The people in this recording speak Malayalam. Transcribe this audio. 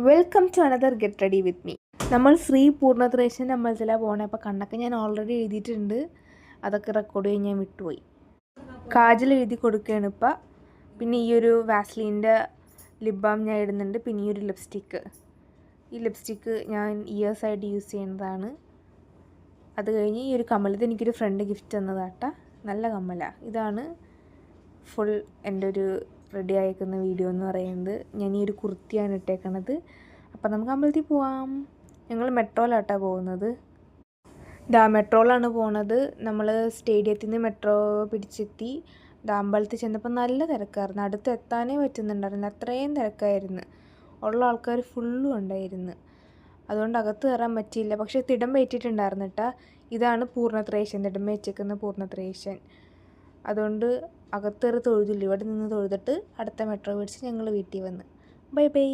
Welcome to another get ready with me. നമ്മൾ ശ്രീ പൂർണ്ണത്രേശ്വരൻ്റെ അമ്പലത്തിലാണ് പോകണേ. അപ്പോൾ കണ്ണൊക്കെ ഞാൻ ഓൾറെഡി എഴുതിയിട്ടുണ്ട്, അതൊക്കെ റെക്കോർഡ് ചെയ്യാൻ ഞാൻ വിട്ടുപോയി. കാജൽ എഴുതി കൊടുക്കുകയാണ് ഇപ്പം. പിന്നെ ഈ ഒരു വാസ്ലീൻ്റെ ലിപ് ബാം ഞാൻ ഇടുന്നുണ്ട്. പിന്നെ ഈ ഒരു ലിപ്സ്റ്റിക്ക്, ഈ ലിപ്സ്റ്റിക്ക് ഞാൻ ഇയേഴ്സായിട്ട് യൂസ് ചെയ്യുന്നതാണ്. അത് കഴിഞ്ഞ് ഈ ഒരു കമ്മൽ, ഇത് എനിക്കൊരു ഫ്രണ്ട് ഗിഫ്റ്റ് തന്നതാട്ടാ, നല്ല കമ്മലാണ്. ഇതാണ് ഫുൾ എൻ്റെ ഒരു റെഡി ആയിരിക്കുന്ന വീഡിയോ എന്ന് പറയുന്നത്. ഞാൻ ഈ ഒരു കുർത്തിയാണ് ഇട്ടേക്കണത്. അപ്പം നമുക്ക് അമ്പലത്തിൽ പോവാം. ഞങ്ങൾ മെട്രോയിലാട്ടാണ് പോകുന്നത്. മെട്രോയിലാണ് പോണത്. നമ്മൾ സ്റ്റേഡിയത്തിൽ നിന്ന് മെട്രോ പിടിച്ചെത്തി. അമ്പലത്തിൽ ചെന്നപ്പോൾ നല്ല തിരക്കായിരുന്നു. അടുത്ത് എത്താനേ പറ്റുന്നുണ്ടായിരുന്നില്ല, അത്രയും തിരക്കായിരുന്നു. ഉള്ള ആൾക്കാർ ഫുള്ളും ഉണ്ടായിരുന്നു. അതുകൊണ്ട് അകത്ത് കയറാൻ പറ്റിയില്ല. പക്ഷേ തിടമ്പ് ഏറ്റിട്ടുണ്ടായിരുന്നു കേട്ടോ. ഇതാണ് പൂർണ്ണത്രേശ്വരൻ, തിടമ്പ് ഏറ്റിരിക്കുന്ന പൂർണ്ണത്രേശ്വരൻ. അതുകൊണ്ട് അകത്തേറി തൊഴുതില്ല, ഇവിടെ നിന്ന് തൊഴുതിട്ട് അടുത്ത മെട്രോ പിടിച്ച് ഞങ്ങൾ വീട്ടിൽ വന്ന്. Bye bye.